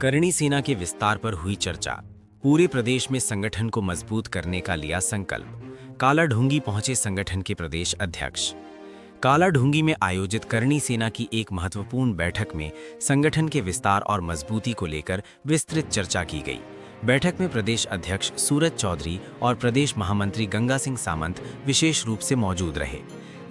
करणी सेना के विस्तार पर हुई चर्चा। पूरे प्रदेश में संगठन को मजबूत करने का लिया संकल्प। कालाढूंगी पहुंचे संगठन के प्रदेश अध्यक्ष। कालाढूंगी में आयोजित करणी सेना की एक महत्वपूर्ण बैठक में संगठन के विस्तार और मजबूती को लेकर विस्तृत चर्चा की गई। बैठक में प्रदेश अध्यक्ष सूरज चौधरी और प्रदेश महामंत्री गंगा सिंह सामंत विशेष रूप से मौजूद रहे।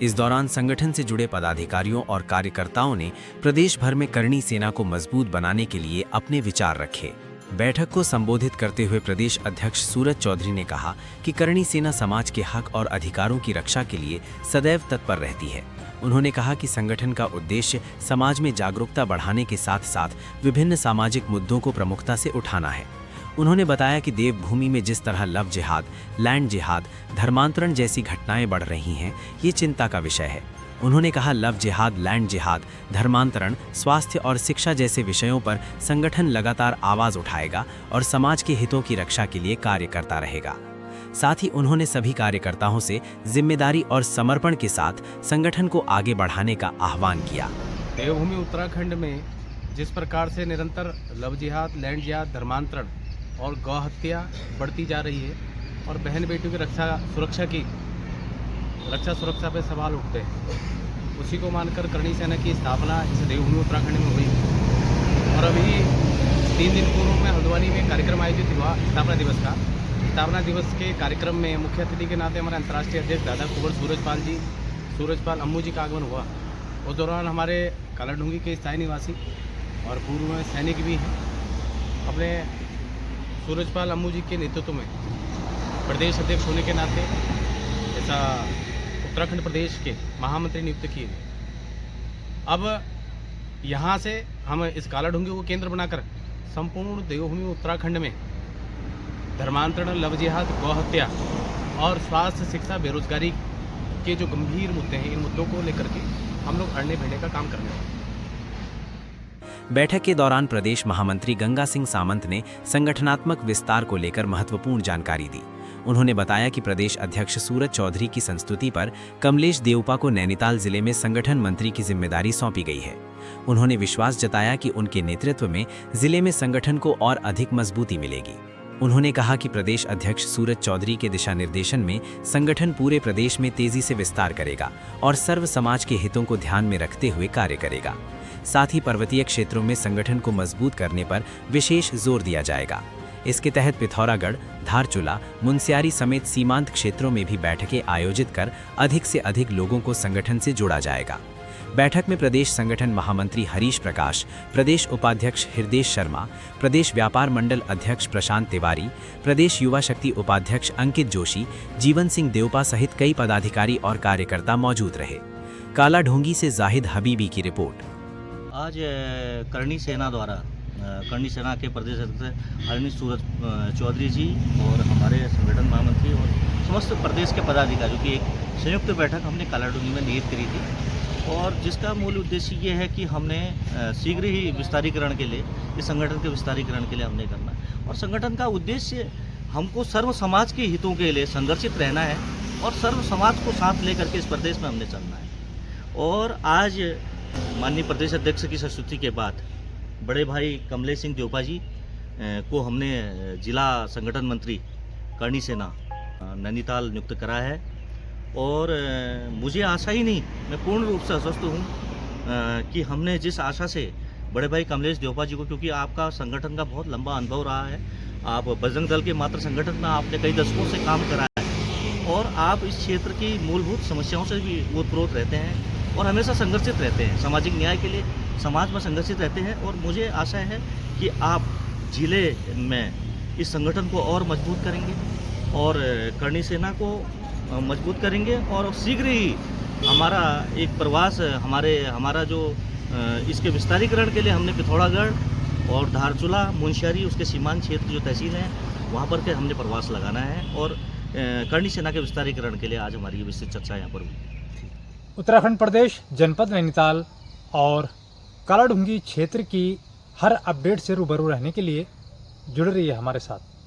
इस दौरान संगठन से जुड़े पदाधिकारियों और कार्यकर्ताओं ने प्रदेश भर में करणी सेना को मजबूत बनाने के लिए अपने विचार रखे। बैठक को संबोधित करते हुए प्रदेश अध्यक्ष सूरज चौधरी ने कहा कि करणी सेना समाज के हक और अधिकारों की रक्षा के लिए सदैव तत्पर रहती है। उन्होंने कहा कि संगठन का उद्देश्य समाज में जागरूकता बढ़ाने के साथ साथ विभिन्न सामाजिक मुद्दों को प्रमुखता से उठाना है। उन्होंने बताया कि देवभूमि में जिस तरह लव जिहाद, लैंड जिहाद, धर्मांतरण जैसी घटनाएं बढ़ रही हैं, ये चिंता का विषय है। उन्होंने कहा लव जिहाद, लैंड जिहाद, धर्मांतरण, स्वास्थ्य और शिक्षा जैसे विषयों पर संगठन लगातार आवाज उठाएगा और समाज के हितों की रक्षा के लिए कार्य करता रहेगा। साथ ही उन्होंने सभी कार्यकर्ताओं से जिम्मेदारी और समर्पण के साथ संगठन को आगे बढ़ाने का आह्वान किया। देवभूमि उत्तराखंड में जिस प्रकार से निरंतर लव जिहाद, लैंड जिहाद, धर्मांतरण और गौ हत्या बढ़ती जा रही है और बहन बेटियों की रक्षा सुरक्षा पे सवाल उठते हैं, उसी को मानकर करणी सेना की स्थापना इस देवभूमि उत्तराखंड में हुई। और अभी 3 दिन पूर्व में हल्द्वानी में कार्यक्रम आयोजित हुआ स्थापना दिवस का। स्थापना दिवस के कार्यक्रम में मुख्य अतिथि के नाते हमारे अंतर्राष्ट्रीय अध्यक्ष दादा कुंवर सूरजपाल अम्मू जी का आगमन हुआ। उस दौरान हमारे कालाढूंगी के स्थायी निवासी और पूर्व में सैनिक भी हैं, अपने सूरजपाल अम्मू जी के नेतृत्व में प्रदेश अध्यक्ष होने के नाते ऐसा उत्तराखंड प्रदेश के महामंत्री नियुक्त किए गए। अब यहाँ से हम इस कालाढूंगी को केंद्र बनाकर संपूर्ण देवभूमि उत्तराखंड में धर्मांतरण, लव जिहाद, गौ हत्या और स्वास्थ्य, शिक्षा, बेरोजगारी के जो गंभीर मुद्दे हैं, इन मुद्दों को लेकर के हम लोग अड़ने भिड़ने का काम करने वाले हैं। बैठक के दौरान प्रदेश महामंत्री गंगा सिंह सामंत ने संगठनात्मक विस्तार को लेकर महत्वपूर्ण जानकारी दी। उन्होंने बताया कि प्रदेश अध्यक्ष सूरज चौधरी की संस्तुति पर कमलेश देवपा को नैनीताल जिले में संगठन मंत्री की जिम्मेदारी सौंपी गई है। उन्होंने विश्वास जताया कि उनके नेतृत्व में जिले में संगठन को और अधिक मजबूती मिलेगी। उन्होंने कहा कि प्रदेश अध्यक्ष सूरज चौधरी के दिशा निर्देशन में संगठन पूरे प्रदेश में तेजी से विस्तार करेगा और सर्व समाज के हितों को ध्यान में रखते हुए कार्य करेगा। साथ ही पर्वतीय क्षेत्रों में संगठन को मजबूत करने पर विशेष जोर दिया जाएगा। इसके तहत पिथौरागढ़, धारचूला, मुनस्यारी समेत सीमांत क्षेत्रों में भी बैठकें आयोजित कर अधिक से अधिक लोगों को संगठन से जोड़ा जाएगा। बैठक में प्रदेश संगठन महामंत्री हरीश प्रकाश, प्रदेश उपाध्यक्ष हृदय शर्मा, प्रदेश व्यापार मंडल अध्यक्ष प्रशांत तिवारी, प्रदेश युवा शक्ति उपाध्यक्ष अंकित जोशी, जीवन सिंह देवपा सहित कई पदाधिकारी और कार्यकर्ता मौजूद रहे। कालाढूंगी से जाहिद हबीबी की रिपोर्ट। आज करणी सेना द्वारा करणी सेना के प्रदेश अध्यक्ष आदरणीय सूरज चौधरी जी और हमारे संगठन महामंत्री और समस्त प्रदेश के पदाधिकारियों की एक संयुक्त बैठक हमने कालाढूंगी में निहित करी थी, और जिसका मूल उद्देश्य ये है कि हमने शीघ्र ही विस्तारीकरण के लिए, इस संगठन के विस्तारीकरण के लिए हमने करना है। और संगठन का उद्देश्य हमको सर्व समाज के हितों के लिए संघर्षित रहना है और सर्व समाज को साथ लेकर के इस प्रदेश में हमने चलना है। और आज माननीय प्रदेश अध्यक्ष की संस्तुति के बाद बड़े भाई कमलेश सिंह देवपा जी को हमने जिला संगठन मंत्री करणी सेना नैनीताल नियुक्त करा है। और मुझे आशा ही नहीं, मैं पूर्ण रूप से आश्वस्त हूँ कि हमने जिस आशा से बड़े भाई कमलेश देवपा जी को, क्योंकि आपका संगठन का बहुत लंबा अनुभव रहा है, आप बजरंग दल के मात्र संगठन में आपने कई दशकों से काम करा है और आप इस क्षेत्र की मूलभूत समस्याओं से भी ओतप्रोत रहते हैं और हमेशा संघर्षित रहते हैं, सामाजिक न्याय के लिए समाज में संघर्षित रहते हैं। और मुझे आशा है कि आप जिले में इस संगठन को और मजबूत करेंगे और करणी सेना को मजबूत करेंगे और शीघ्र ही हमारा एक प्रवास हमारा जो इसके विस्तारीकरण के लिए हमने पिथौरागढ़ और धारचूला, मुनस्यारी, उसके सीमांत क्षेत्र जो तहसील हैं वहाँ पर के हमने प्रवास लगाना है। और करणी सेना के विस्तारीकरण के लिए आज हमारी विस्तृत चर्चा यहाँ पर हुई। उत्तराखंड प्रदेश जनपद नैनीताल और कालाढूंगी क्षेत्र की हर अपडेट से रूबरू रहने के लिए जुड़ रही है हमारे साथ।